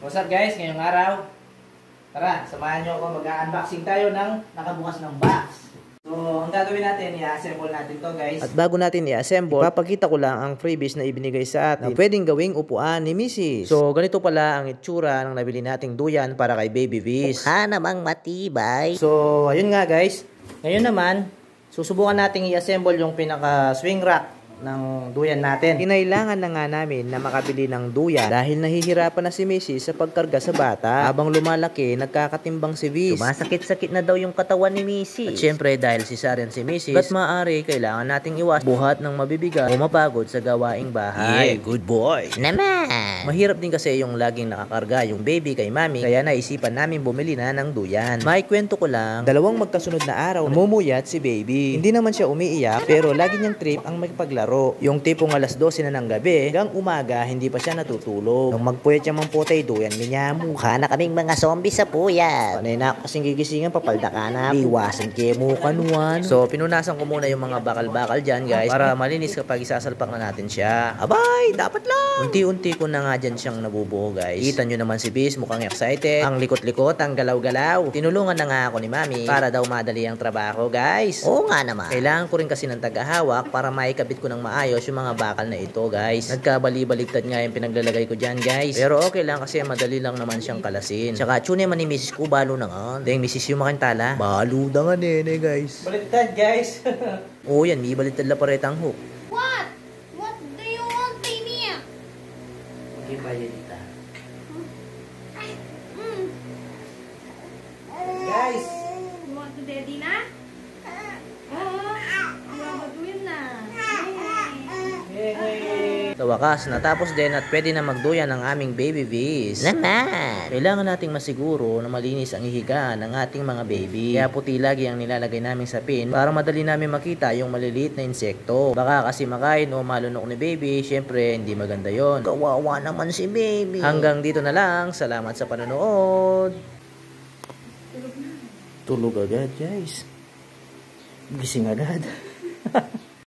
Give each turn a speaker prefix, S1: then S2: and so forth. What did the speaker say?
S1: What's up guys, ngayong araw, tara, samahan nyo ako, mag-unboxing tayo ng nakabukas ng box. So, ang gagawin natin, i-assemble natin to guys. At bago natin i-assemble, ipapakita ko lang ang freebies na ibinigay sa atin na pwedeng gawing upuan ni Mrs. So, ganito pala ang itsura ng nabili nating duyan para kay Baby Viz.
S2: Namang matibay.
S1: So, ayun nga guys. Ngayon naman, susubukan nating i-assemble yung pinaka-swing rack ng duyan natin. Kinailangan na nga namin na makabili ng duyan dahil nahihirapan na si Mrs. sa pagkarga sa bata. Habang lumalaki, nagkakatimbang si Viz.
S2: Sumasakit-sakit na daw yung katawan ni Mrs.
S1: At syempre dahil cesarean si Mrs. Ba't maaari kailangan nating iwas buhat ng mabibigat o mapagod sa gawaing bahay.
S2: Yeah, good boy. Naman.
S1: Mahirap din kasi yung laging nakakarga yung baby kay mami, kaya naisipan namin bumili na ng duyan. Maikwento ko lang, dalawang magkasunod na araw namumuyat si baby. Hindi naman siya umiiyak pero lagi niyang trip ang magpaglaro. Yung tipong alas 12 na ng gabi hanggang umaga hindi pa siya natutulog. Nung magpuyat siya mang putay duyan minyamu.
S2: Mukha na kaming mga zombie sa puyat.
S1: Panay na ako kasing gigisingan papalda ka na. Iwasan kayo mo kanuan. So pinunasan ko muna yung mga bakal-bakal dyan guys para malinis kapag isasalpak na natin siya. Abay, dapat lang. Unti-unti ko na nga dyan siyang nabubuo guys. Kita nyo naman si Biz mukhang excited. Ang likot-likot, ang galaw-galaw. Tinulungan na nga ako ni mami para daw madali ang trabaho guys.
S2: Oo nga naman.
S1: Kailangan ko rin kasi ng tagahawak para maikabit ko ng maayos yung mga bakal na ito guys. Nagkabali-baligtad nga yung pinaglalagay ko dyan guys. Pero okay lang kasi madali lang naman siyang kalasin. Tsaka tune man ni Mrs. ko balo na nga. Dahil Mrs. yung makintala. Balo na nga nene guys. Baliktad guys. Oo yan, may baliktad la paretang hook.
S3: What? What do you want, baby?
S1: Okay pa yan ita. Guys!
S3: You want to daddy na? Oo. Gagawin na.
S1: Sa wakas, natapos din at pwede na magduyan ng aming Baby Viz.
S2: Naman.
S1: Kailangan nating masiguro na malinis ang ihigaan ng ating mga baby. Kaya puti lagi ang nilalagay namin sa pin para madali namin makita yung maliliit na insekto. Baka kasi makain o malunok ni baby, syempre hindi maganda yon.
S2: Kawawa naman si baby.
S1: Hanggang dito na lang. Salamat sa panonood. Tulog agad guys. Gising agad.